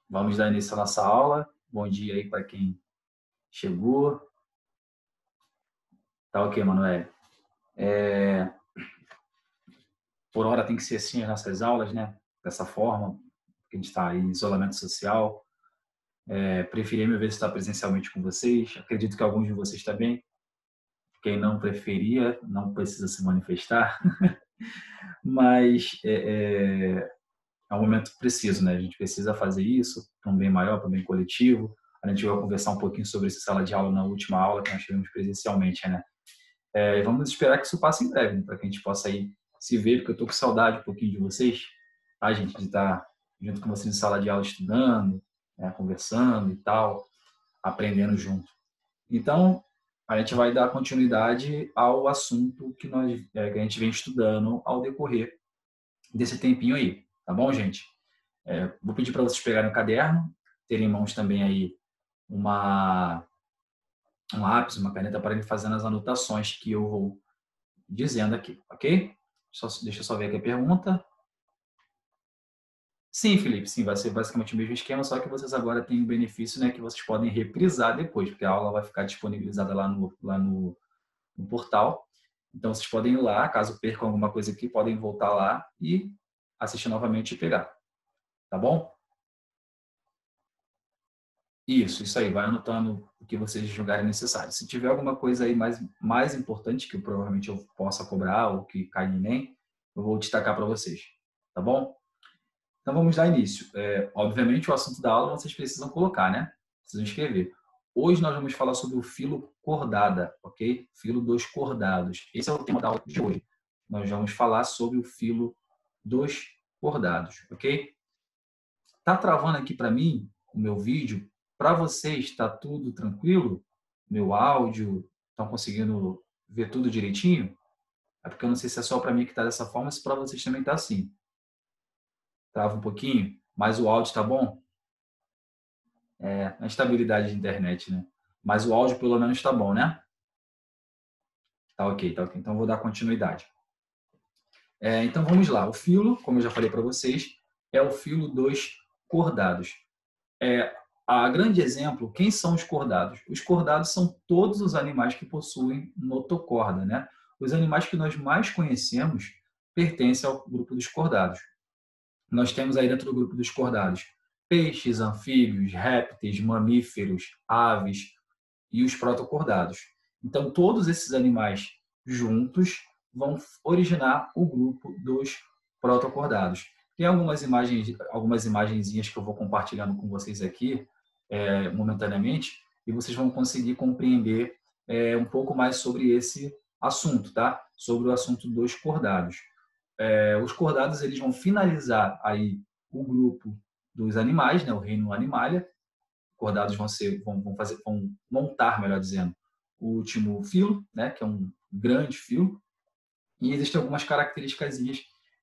Vamos dar início à nossa aula. Bom dia aí para quem chegou. Tá ok, Manoel. Por hora tem que ser assim as nossas aulas, né? Dessa forma, porque a gente está em isolamento social. Preferi mil vezes estar presencialmente com vocês. Acredito que alguns de vocês também. Quem não preferia, não precisa se manifestar. Mas é um momento preciso, né? A gente precisa fazer isso para um bem maior, para um bem coletivo. A gente vai conversar um pouquinho sobre essa sala de aula na última aula que nós tivemos presencialmente, né? Vamos esperar que isso passe em breve, né, para que a gente possa aí se ver, porque eu estou com saudade um pouquinho de vocês, tá, gente? De estar junto com vocês em sala de aula estudando, né, conversando e tal, aprendendo junto. Então, a gente vai dar continuidade ao assunto que a gente vem estudando ao decorrer desse tempinho aí, tá bom, gente? Vou pedir para vocês pegarem um caderno, terem em mãos também aí uma, um lápis, uma caneta para ir fazendo as anotações que eu vou dizendo aqui, ok? Deixa eu só ver aqui a pergunta. Sim, Felipe, sim, vai ser basicamente o mesmo esquema, só que vocês agora têm o benefício, né, que vocês podem reprisar depois, porque a aula vai ficar disponibilizada no portal. Então, vocês podem ir lá, caso percam alguma coisa aqui, podem voltar lá e assistir novamente e pegar, tá bom? Isso aí, vai anotando o que vocês julgarem necessário. Se tiver alguma coisa aí mais importante, que provavelmente eu possa cobrar ou que cai em ENEM, eu vou destacar para vocês, tá bom? Então vamos dar início. Obviamente o assunto da aula vocês precisam colocar, né? Precisam escrever. Hoje nós vamos falar sobre o filo cordada, ok? Filo dos cordados. Esse é o tema da aula de hoje. Nós vamos falar sobre o filo dos cordados, ok? Tá travando aqui para mim o meu vídeo? Para vocês está tudo tranquilo? Meu áudio, estão conseguindo ver tudo direitinho? É porque eu não sei se é só para mim que está dessa forma, se para vocês também está assim. Trava um pouquinho, mas o áudio está bom? A estabilidade de internet, né? Mas o áudio pelo menos está bom, né? Tá ok, tá ok. Então vou dar continuidade. Então vamos lá. O filo, como eu já falei para vocês, é o filo dos cordados. A grande exemplo, quem são os cordados? Os cordados são todos os animais que possuem notocorda, né? Os animais que nós mais conhecemos pertencem ao grupo dos cordados. Nós temos aí dentro do grupo dos cordados peixes, anfíbios, répteis, mamíferos, aves e os protocordados. Então, todos esses animais juntos vão originar o grupo dos protocordados. Tem algumas imagenzinhas que eu vou compartilhando com vocês aqui momentaneamente e vocês vão conseguir compreender um pouco mais sobre esse assunto, tá? Sobre o assunto dos cordados. Os cordados eles vão finalizar aí o grupo dos animais, né? O reino animalia. Cordados vão montar, melhor dizendo, o último filo, né? Que é um grande filo. E existem algumas características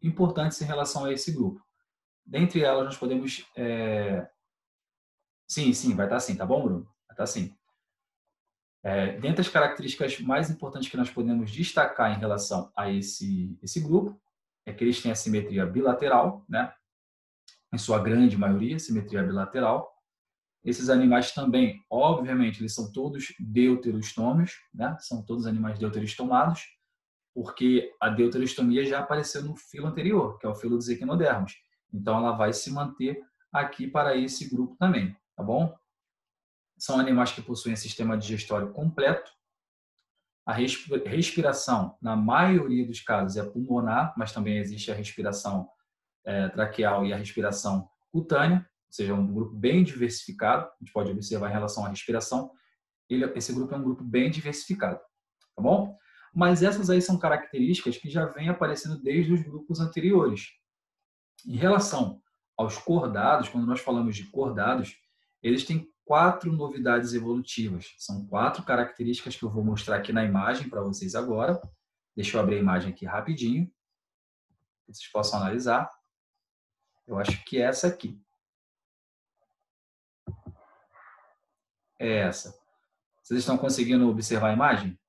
importantes em relação a esse grupo. Dentre elas, nós podemos. Sim, vai estar assim, tá bom, Bruno? Vai estar assim. Dentre as características mais importantes que nós podemos destacar em relação a esse grupo, é que eles têm a simetria bilateral, né? Em sua grande maioria, simetria bilateral. Esses animais também, obviamente, eles são todos deuterostômios, né? São todos animais deuterostomados, porque a deuterostomia já apareceu no filo anterior, que é o filo dos equinodermos. Então, ela vai se manter aqui para esse grupo também, tá bom? São animais que possuem sistema digestório completo. A respiração, na maioria dos casos, é pulmonar, mas também existe a respiração traqueal e a respiração cutânea, ou seja, um grupo bem diversificado. A gente pode observar em relação à respiração, esse grupo é um grupo bem diversificado, tá bom? Mas essas aí são características que já vêm aparecendo desde os grupos anteriores. Em relação aos cordados, quando nós falamos de cordados, eles têm 4 novidades evolutivas. São 4 características que eu vou mostrar aqui na imagem para vocês agora. Deixa eu abrir a imagem aqui rapidinho, que vocês possam analisar. Eu acho que é essa aqui. É essa. Vocês estão conseguindo observar a imagem?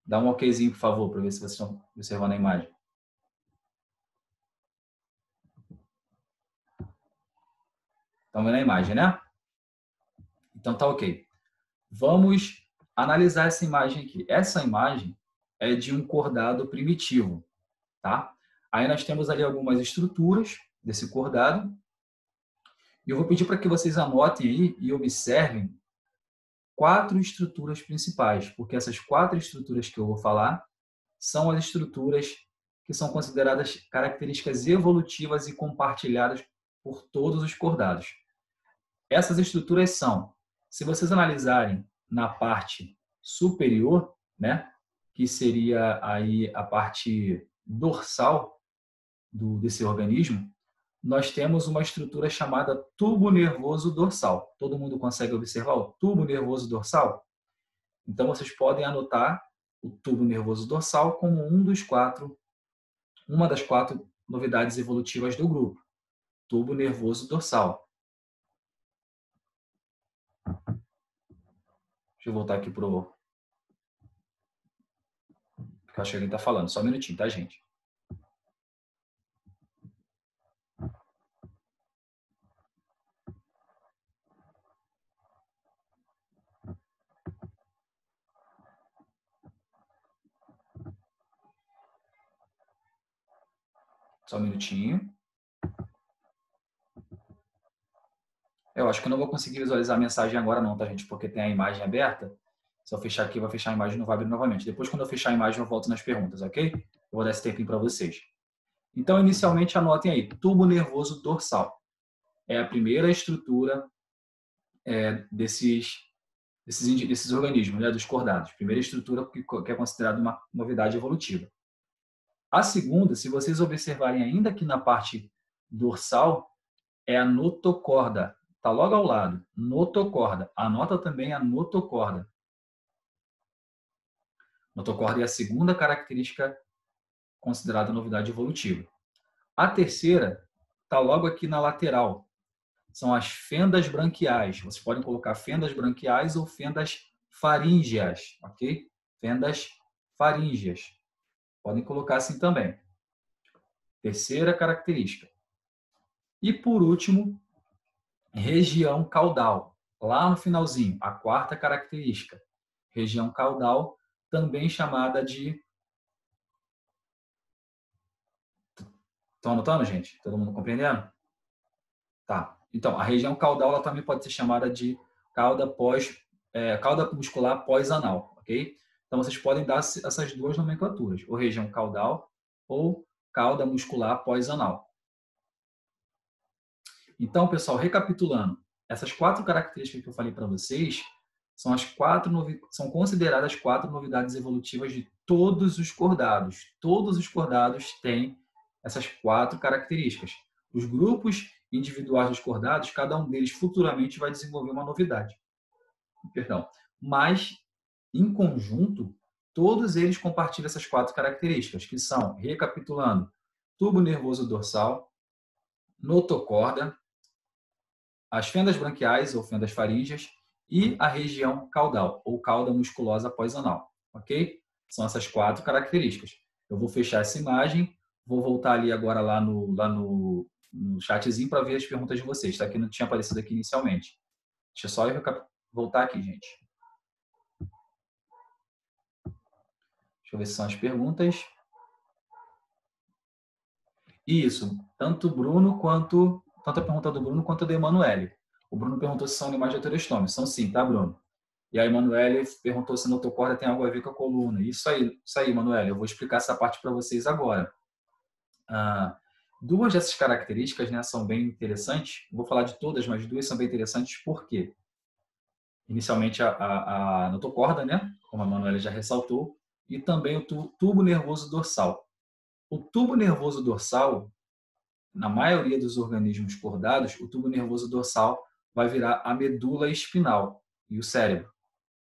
Dá um okzinho, por favor, para ver se vocês estão observando a imagem. Estão vendo a imagem, né? Então tá ok. Vamos analisar essa imagem aqui. Essa imagem é de um cordado primitivo, tá? Aí nós temos ali algumas estruturas desse cordado. E eu vou pedir para que vocês anotem aí e observem 4 estruturas principais, porque essas 4 estruturas que eu vou falar são as estruturas que são consideradas características evolutivas e compartilhadas por todos os cordados. Essas estruturas são, se vocês analisarem na parte superior, né, que seria aí a parte dorsal desse organismo, nós temos uma estrutura chamada tubo nervoso dorsal. Todo mundo consegue observar o tubo nervoso dorsal? Então, vocês podem anotar o tubo nervoso dorsal como uma das 4 novidades evolutivas do grupo. Tubo nervoso dorsal. Deixa eu voltar aqui para o que eu acho que alguém está falando. Só um minutinho, tá, gente? Só um minutinho. Eu acho que eu não vou conseguir visualizar a mensagem agora não, tá, gente? Porque tem a imagem aberta. Se eu fechar aqui, vai fechar a imagem e não vai abrir novamente. Depois, quando eu fechar a imagem, eu volto nas perguntas, ok? Eu vou dar esse tempinho para vocês. Então, inicialmente, anotem aí. Tubo nervoso dorsal. É a primeira estrutura desses organismos, né, dos cordados. Primeira estrutura que é considerada uma novidade evolutiva. A segunda, se vocês observarem ainda aqui na parte dorsal, é a notocorda. Está logo ao lado. Notocorda. Anota também a notocorda. Notocorda é a segunda característica considerada novidade evolutiva. A terceira está logo aqui na lateral. São as fendas branquiais. Vocês podem colocar fendas branquiais ou fendas faríngeas, ok? Fendas faríngeas. Podem colocar assim também. Terceira característica. E, por último, região caudal. Lá no finalzinho, a quarta característica. Região caudal, também chamada de... Estão anotando, gente? Todo mundo compreendendo? Tá. Então, a região caudal ela também pode ser chamada de cauda muscular pós-anal, ok? Então, vocês podem dar essas duas nomenclaturas, ou região caudal ou cauda muscular pós-anal. Então, pessoal, recapitulando, essas 4 características que eu falei para vocês são consideradas 4 novidades evolutivas de todos os cordados. Todos os cordados têm essas 4 características. Os grupos individuais dos cordados, cada um deles futuramente vai desenvolver uma novidade. Perdão. Mas, em conjunto, todos eles compartilham essas 4 características, que são, recapitulando, tubo nervoso dorsal, notocorda, as fendas branquiais ou fendas faríngeas e a região caudal ou cauda musculosa pós-anal, ok? São essas 4 características. Eu vou fechar essa imagem, vou voltar ali agora lá no chatzinho para ver as perguntas de vocês, tá? Que não tinha aparecido aqui inicialmente. Deixa eu só voltar aqui, gente. Deixa eu ver se são as perguntas. Isso, tanto a pergunta do Bruno quanto a do Emanuele. O Bruno perguntou se são animais de heterostome. São sim, tá, Bruno? E a Emanuele perguntou se a notocorda tem algo a ver com a coluna. Isso aí, Emanuele. Eu vou explicar essa parte para vocês agora. Duas dessas características, né, são bem interessantes. Vou falar de todas, mas duas são bem interessantes. Por quê? Inicialmente, a notocorda, né, como a Emanuele já ressaltou, e também o tubo nervoso dorsal. O tubo nervoso dorsal, na maioria dos organismos cordados, o tubo nervoso dorsal vai virar a medula espinal e o cérebro,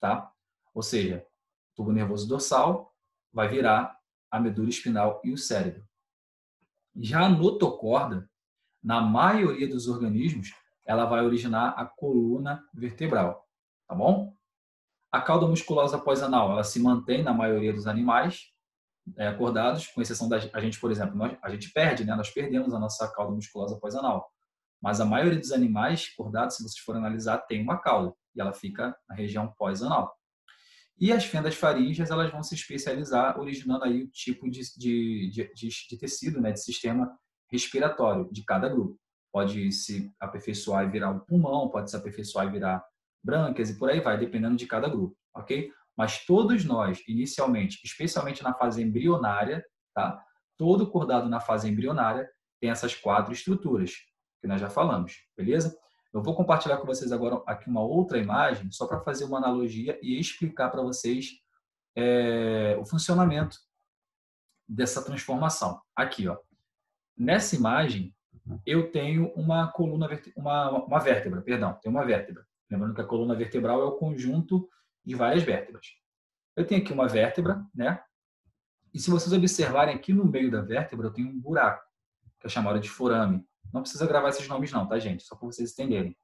tá? Ou seja, o tubo nervoso dorsal vai virar a medula espinal e o cérebro. Já a notocorda, na maioria dos organismos, ela vai originar a coluna vertebral, tá bom? A cauda musculosa pós-anal, ela se mantém na maioria dos animais acordados, com exceção da gente, por exemplo, a gente perde, né? Nós perdemos a nossa cauda musculosa pós-anal. Mas a maioria dos animais cordados, se vocês forem analisar, tem uma cauda e ela fica na região pós-anal. E as fendas faríngeas, elas vão se especializar, originando aí o tipo de tecido, né, de sistema respiratório de cada grupo. Pode se aperfeiçoar e virar um pulmão, pode se aperfeiçoar e virar brânquias e por aí vai, dependendo de cada grupo, ok? Mas todos nós, inicialmente, especialmente na fase embrionária, tá? Todo cordado na fase embrionária tem essas 4 estruturas que nós já falamos, beleza? Eu vou compartilhar com vocês agora aqui uma outra imagem, só para fazer uma analogia e explicar para vocês o funcionamento dessa transformação. Aqui, ó. Nessa imagem, eu tenho uma coluna, uma vértebra, perdão, tem uma vértebra. Lembrando que a coluna vertebral é o conjunto de várias vértebras. Eu tenho aqui uma vértebra, né? E se vocês observarem aqui no meio da vértebra, eu tenho um buraco, que é chamado de forame. Não precisa gravar esses nomes não, tá, gente? Só para vocês entenderem.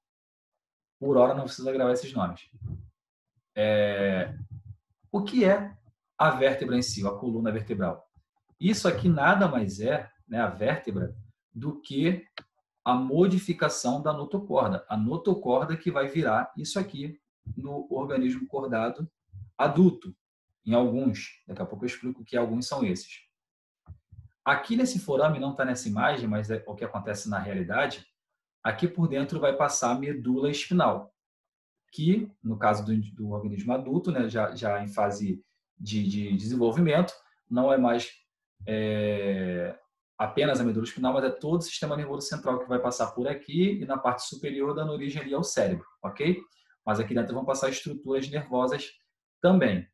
Por hora não precisa gravar esses nomes. O que é a vértebra em si, a coluna vertebral? Isso aqui nada mais é, né, a vértebra, do que a modificação da notocorda. A notocorda que vai virar isso aqui no organismo cordado adulto, em alguns. Daqui a pouco eu explico que alguns são esses. Aqui nesse forame, não está nessa imagem, mas é o que acontece na realidade, aqui por dentro vai passar a medula espinal, que, no caso do organismo adulto, né, já em fase de desenvolvimento, não é mais apenas a medula espinal, mas é todo o sistema nervoso central que vai passar por aqui e na parte superior dando origem ali ao cérebro, ok? Mas aqui dentro vão passar estruturas nervosas também.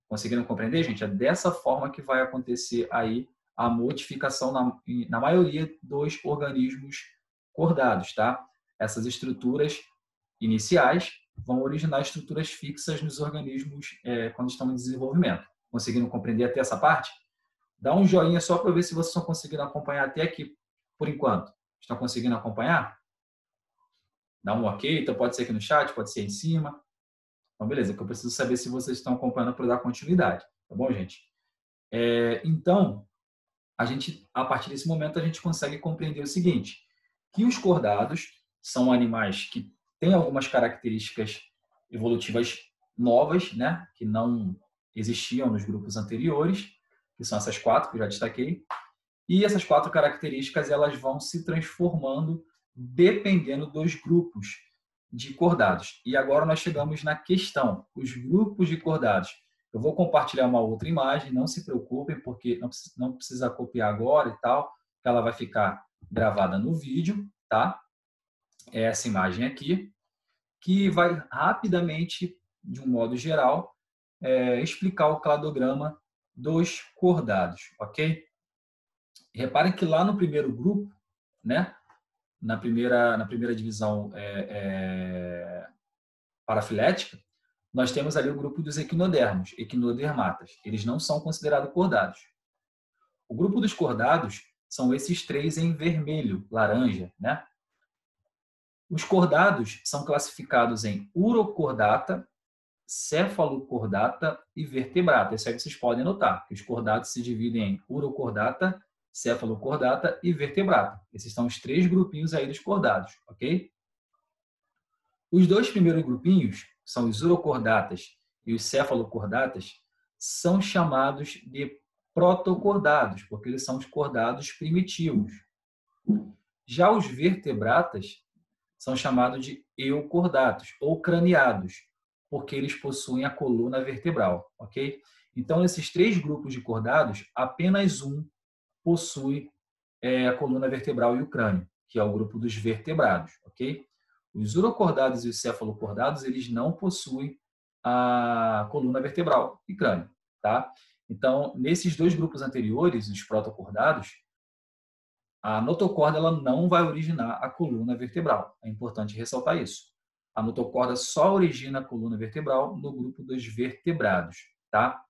Conseguiram compreender, gente? É dessa forma que vai acontecer aí a modificação na maioria dos organismos cordados, tá? Essas estruturas iniciais vão originar estruturas fixas nos organismos quando estão em desenvolvimento. Conseguiram compreender até essa parte? Dá um joinha só para ver se vocês estão conseguindo acompanhar até aqui, por enquanto. Estão conseguindo acompanhar? Dá um ok, então pode ser aqui no chat, pode ser em cima. Então, beleza, que eu preciso saber se vocês estão acompanhando para dar continuidade. Tá bom, gente? Então, a partir desse momento, a gente consegue compreender o seguinte, que os cordados são animais que têm algumas características evolutivas novas, né, que não existiam nos grupos anteriores, que são essas 4 que eu já destaquei, e essas 4 características elas vão se transformando dependendo dos grupos de cordados. E agora nós chegamos na questão, os grupos de cordados. Eu vou compartilhar uma outra imagem, não se preocupem, porque não precisa copiar agora e tal, que ela vai ficar gravada no vídeo, tá? É essa imagem aqui, que vai rapidamente, de um modo geral, explicar o cladograma dos cordados, ok? Reparem que lá no primeiro grupo, né, na primeira divisão parafilética, nós temos ali o grupo dos equinodermos, equinodermatas. Eles não são considerados cordados. O grupo dos cordados são esses 3 em vermelho, laranja, né? Os cordados são classificados em urocordata, cefalocordata e vertebrata. Isso aí vocês podem notar, que os cordados se dividem em urocordata, cefalocordata e vertebrata. Esses são os 3 grupinhos aí dos cordados, ok? Os 2 primeiros grupinhos, são os urocordatas e os cefalocordatas, são chamados de protocordados, porque eles são os cordados primitivos. Já os vertebratas são chamados de eucordatos ou craneados, porque eles possuem a coluna vertebral, ok? Então, esses 3 grupos de cordados, apenas um possui a coluna vertebral e o crânio, que é o grupo dos vertebrados, ok? Os urocordados e os cefalocordados, eles não possuem a coluna vertebral e crânio, tá? Então, nesses 2 grupos anteriores, os protocordados, a notocorda ela não vai originar a coluna vertebral. É importante ressaltar isso. A notocorda só origina a coluna vertebral no grupo dos vertebrados, tá?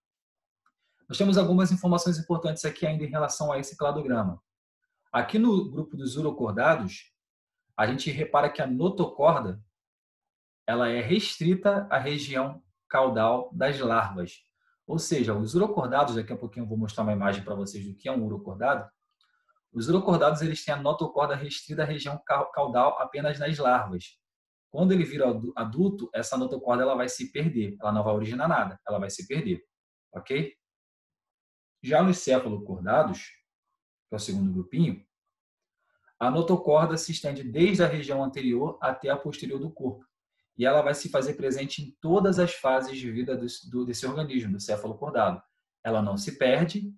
Nós temos algumas informações importantes aqui ainda em relação a esse cladograma. Aqui no grupo dos urocordados, a gente repara que a notocorda ela é restrita à região caudal das larvas. Ou seja, os urocordados, daqui a pouquinho eu vou mostrar uma imagem para vocês do que é um urocordado. Os urocordados, eles têm a notocorda restrita à região caudal apenas nas larvas. Quando ele vira adulto, essa notocorda ela vai se perder. Ela não vai originar nada, ela vai se perder. Ok? Já nos cefalocordados, que é o segundo grupinho, a notocorda se estende desde a região anterior até a posterior do corpo. E ela vai se fazer presente em todas as fases de vida desse organismo, do cefalocordado. Ela não se perde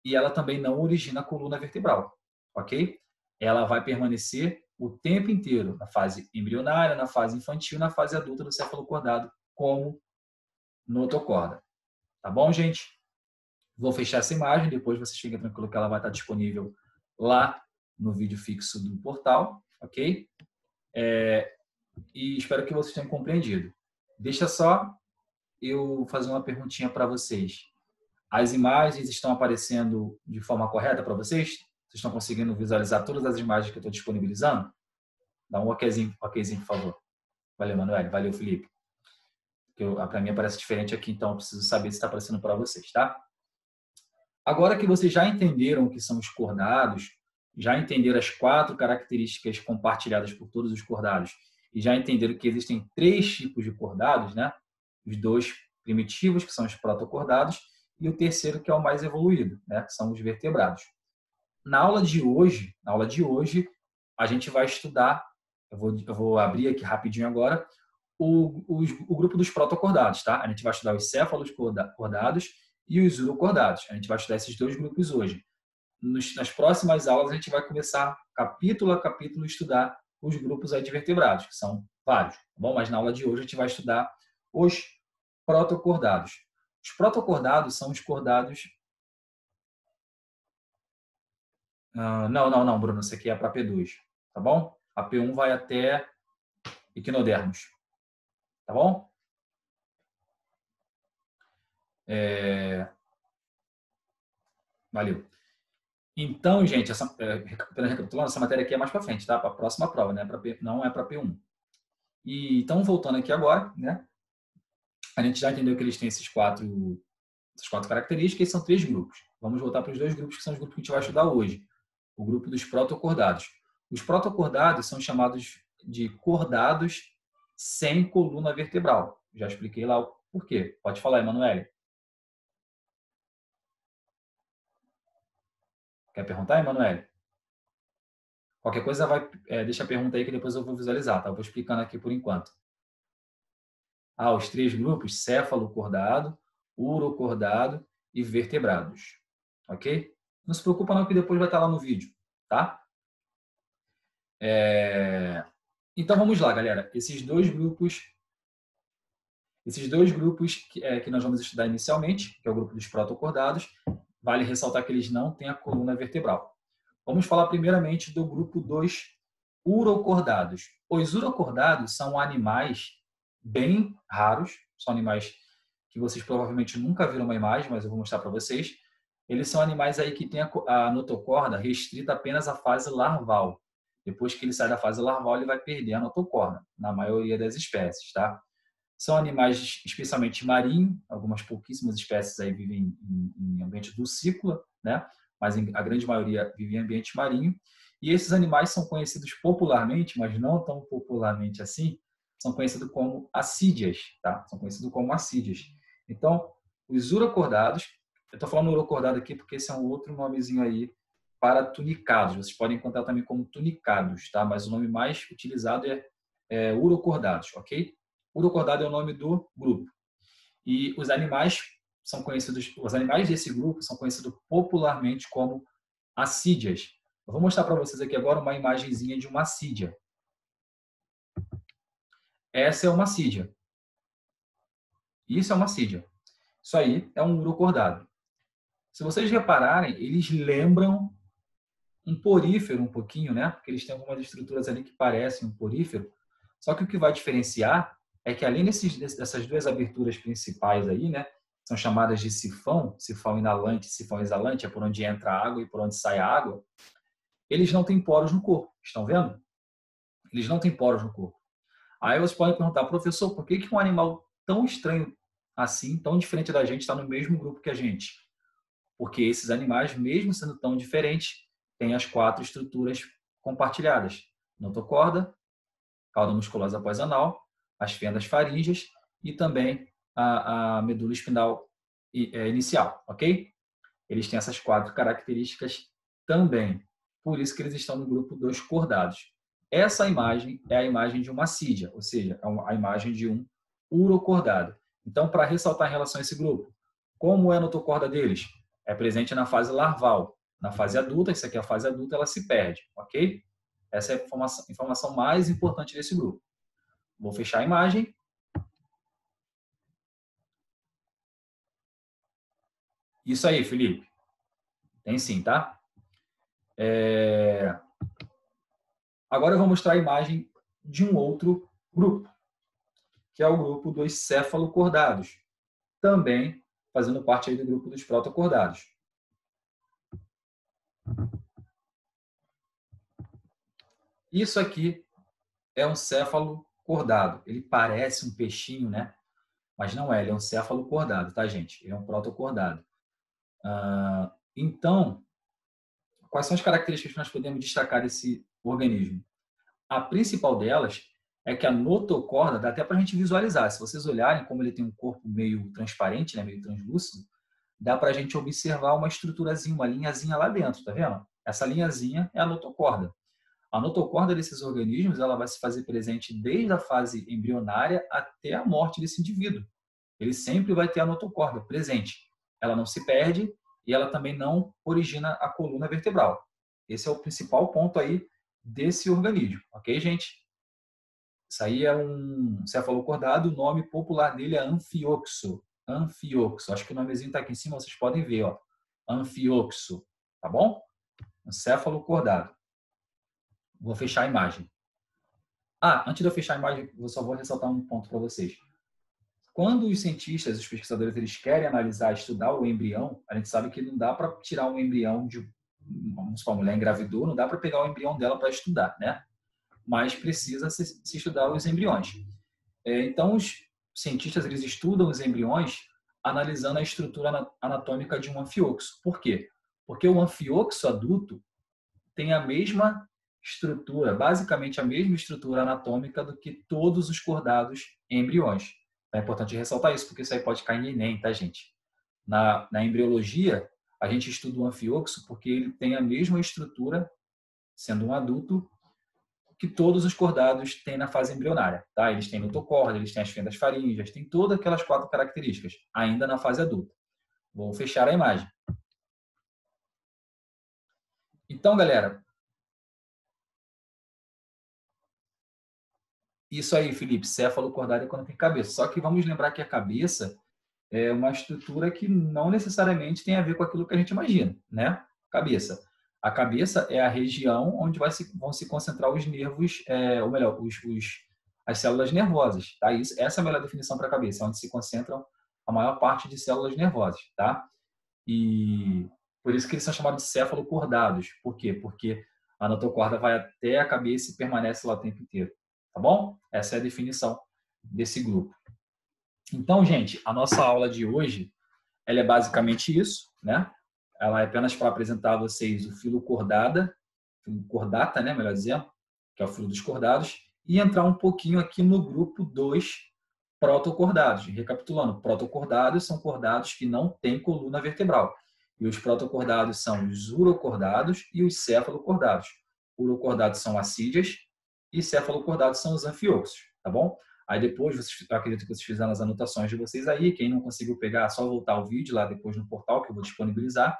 e ela também não origina a coluna vertebral, ok? Ela vai permanecer o tempo inteiro na fase embrionária, na fase infantil, na fase adulta do cefalocordado, como notocorda. Tá bom, gente? Vou fechar essa imagem, depois vocês fiquem tranquilos que ela vai estar disponível lá no vídeo fixo do portal, ok? E espero que vocês tenham compreendido. Deixa só eu fazer uma perguntinha para vocês. As imagens estão aparecendo de forma correta para vocês? Vocês estão conseguindo visualizar todas as imagens que eu estou disponibilizando? Dá um okzinho, por favor. Valeu, Manuel. Valeu, Felipe. Para mim aparece diferente aqui, então eu preciso saber se está aparecendo para vocês, tá? Agora que vocês já entenderam o que são os cordados, já entenderam as 4 características compartilhadas por todos os cordados e já entenderam que existem 3 tipos de cordados, né? Os 2 primitivos, que são os protocordados, e o terceiro, que é o mais evoluído, né? Que são os vertebrados. Na aula de hoje, a gente vai estudar, eu vou abrir aqui rapidinho agora, o grupo dos protocordados, tá? A gente vai estudar os cefalocordados e os urocordados. A gente vai estudar esses 2 grupos hoje. Nas próximas aulas, a gente vai começar, capítulo a capítulo, estudar os grupos aí de vertebrados, que são vários. Tá bom? Mas na aula de hoje, a gente vai estudar os protocordados. Os protocordados são os cordados... Não, Bruno, isso aqui é para P2, tá bom? A P1 vai até equinodermos, tá bom? Valeu. Então, gente, recapitulando, essa matéria aqui é mais para frente, tá? Para a próxima prova, né? Não é para P1. E então, voltando aqui agora, né? A gente já entendeu que eles têm essas quatro características e são 3 grupos. Vamos voltar para os 2 grupos que são os grupos que a gente vai estudar hoje. O grupo dos protocordados. Os protocordados são chamados de cordados sem coluna vertebral. Já expliquei lá o porquê. Pode falar, Emanuele. Quer perguntar, Emanuele? Qualquer coisa, deixa a pergunta aí que depois eu vou visualizar, tá? Eu vou explicando aqui por enquanto. Os 3 grupos, cefalocordado, urocordado e vertebrados. Ok? Não se preocupa não que depois vai estar lá no vídeo, tá? Então vamos lá, galera. Esses dois grupos que nós vamos estudar inicialmente, que é o grupo dos protocordados, vale ressaltar que eles não têm a coluna vertebral. Vamos falar primeiramente do grupo dos urocordados. Os urocordados são animais bem raros, são animais que vocês provavelmente nunca viram uma imagem, mas eu vou mostrar para vocês. Eles são animais aí que têm a notocorda restrita apenas à fase larval. Depois que ele sai da fase larval, ele vai perder a notocorda, na maioria das espécies, tá? São animais especialmente marinhos, algumas pouquíssimas espécies aí vivem em ambiente dulcícola, né? Mas a grande maioria vive em ambiente marinho. E esses animais são conhecidos popularmente, mas não tão popularmente assim, são conhecidos como assídeas, tá? São conhecidos como assídeas. Então, os urocordados, eu estou falando urocordado aqui porque esse é um outro nomezinho aí para tunicados. Vocês podem encontrar também como tunicados, tá? Mas o nome mais utilizado é urocordados, ok? Urocordado é o nome do grupo. E os animais desse grupo são conhecidos popularmente como assídeas. Eu vou mostrar para vocês aqui agora uma imagenzinha de uma assídia. Essa é uma assídia. Isso é uma assídia. Isso aí é um urocordado. Se vocês repararem, eles lembram um porífero um pouquinho, né? Porque eles têm algumas estruturas ali que parecem um porífero. Só que o que vai diferenciar é que além dessas 2 aberturas principais aí, né? São chamadas de sifão inalante, sifão exalante, é por onde entra a água e por onde sai a água. Eles não têm poros no corpo, estão vendo? Eles não têm poros no corpo. Aí vocês podem perguntar, professor, por que um animal tão estranho assim, tão diferente da gente, está no mesmo grupo que a gente? Porque esses animais, mesmo sendo tão diferentes, tem as 4 estruturas compartilhadas: notocorda, cauda musculosa pós-anal, as fendas faríngeas e também a medula espinhal inicial, ok? Eles têm essas 4 características também. Por isso que eles estão no grupo dos cordados. Essa imagem é a imagem de uma assídia, ou seja, é a imagem de um urocordado. Então, para ressaltar em relação a esse grupo, como é a notocorda deles? É presente na fase larval. Na fase adulta, isso aqui é a fase adulta, ela se perde, ok? Essa é a informação mais importante desse grupo. Vou fechar a imagem. Isso aí, Felipe. Tem sim, tá? Agora eu vou mostrar a imagem de um outro grupo, que é o grupo dos cefalocordados, também fazendo parte aí do grupo dos protocordados. Isso aqui é um céfalo cordado. Ele parece um peixinho, né? Mas não é, ele é um céfalo cordado, tá, gente? Ele é um protocordado. Então, quais são as características que nós podemos destacar desse organismo? A principal delas é que a notocorda, dá até para a gente visualizar. Se vocês olharem como ele tem um corpo meio transparente, né, meio translúcido, dá para a gente observar uma estruturazinha, uma linhazinha lá dentro, tá vendo? Essa linhazinha é a notocorda. A notocorda desses organismos ela vai se fazer presente desde a fase embrionária até a morte desse indivíduo. Ele sempre vai ter a notocorda presente. Ela não se perde e ela também não origina a coluna vertebral. Esse é o principal ponto aí desse organismo, ok, gente? Isso aí é um cefalocordado, o nome popular dele é Anfioxo. Anfioxo. Acho que o nomezinho está aqui em cima, vocês podem ver, ó. Anfioxo, tá bom? Um cefalocordado. Vou fechar a imagem. Antes de eu fechar a imagem, eu só vou ressaltar um ponto para vocês. Quando os cientistas, os pesquisadores, eles querem analisar, estudar o embrião, a gente sabe que não dá para tirar um embrião de, vamos supor, a mulher engravidou, não dá para pegar o embrião dela para estudar, né? Mas precisa se estudar os embriões. Então, os cientistas eles estudam os embriões analisando a estrutura anatômica de um anfioxo. Por quê? Porque o anfioxo adulto tem a mesma estrutura, basicamente a mesma estrutura anatômica do que todos os cordados embriões. É importante ressaltar isso, porque isso aí pode cair em Enem, tá, gente? Na embriologia, a gente estuda o anfioxo porque ele tem a mesma estrutura, sendo um adulto, que todos os cordados têm na fase embrionária. Tá? Eles têm notocorda, eles têm as fendas faríngeas, têm todas aquelas 4 características, ainda na fase adulta. Vou fechar a imagem. Então, galera, isso aí, Felipe, céfalo cordado é quando tem cabeça. Só que vamos lembrar que a cabeça é uma estrutura que não necessariamente tem a ver com aquilo que a gente imagina, né? Cabeça. A cabeça é a região onde vão se concentrar os nervos, ou melhor, as células nervosas, tá? Essa é a melhor definição para a cabeça, onde se concentram a maior parte de células nervosas, tá? E por isso que eles são chamados de céfalocordados. Por quê? Porque a notocorda vai até a cabeça e permanece lá o tempo inteiro, tá bom? Essa é a definição desse grupo. Então, gente, a nossa aula de hoje, ela é basicamente isso, né? Ela é apenas para apresentar a vocês o filo cordata, né, melhor dizendo, que é o filo dos cordados, e entrar um pouquinho aqui no grupo dos protocordados. Recapitulando, protocordados são cordados que não têm coluna vertebral. E os protocordados são os urocordados e os cefalocordados. Urocordados são assídias e cefalocordados são os anfioxos, tá bom? Aí depois, eu acredito que vocês fizeram as anotações de vocês aí. Quem não conseguiu pegar, é só voltar o vídeo lá depois no portal que eu vou disponibilizar.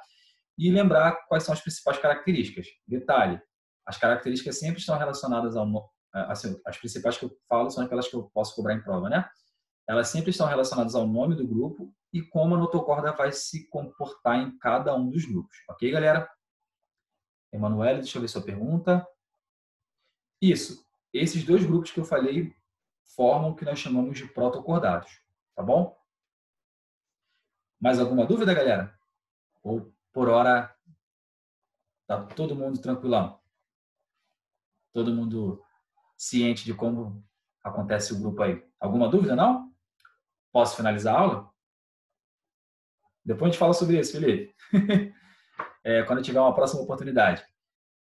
E lembrar quais são as principais características. Detalhe, as características sempre estão relacionadas ao... Assim, as principais que eu falo são aquelas que eu posso cobrar em prova, né? Elas sempre estão relacionadas ao nome do grupo e como a notocorda vai se comportar em cada um dos grupos. Ok, galera? Emanuele, deixa eu ver sua pergunta. Isso. Esses 2 grupos que eu falei formam o que nós chamamos de protocordados. Tá bom? Mais alguma dúvida, galera? Ou por hora tá todo mundo tranquilão? Todo mundo ciente de como acontece o grupo aí? Alguma dúvida, não? Posso finalizar a aula? Depois a gente fala sobre isso, Felipe. Quando tiver uma próxima oportunidade.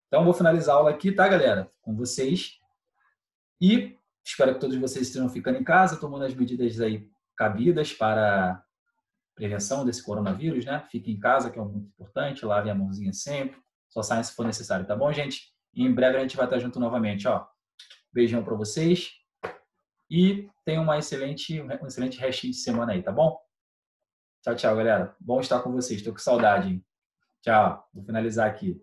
Então, vou finalizar a aula aqui, tá, galera? Com vocês. E espero que todos vocês estejam ficando em casa, tomando as medidas aí cabidas para prevenção desse coronavírus, né? Fique em casa, que é muito importante, lave a mãozinha sempre, só saia se for necessário, tá bom, gente? E em breve a gente vai estar junto novamente, ó. Beijão para vocês e tenham um excelente restinho de semana aí, tá bom? Tchau, tchau, galera. Bom estar com vocês, estou com saudade, hein? Tchau, vou finalizar aqui.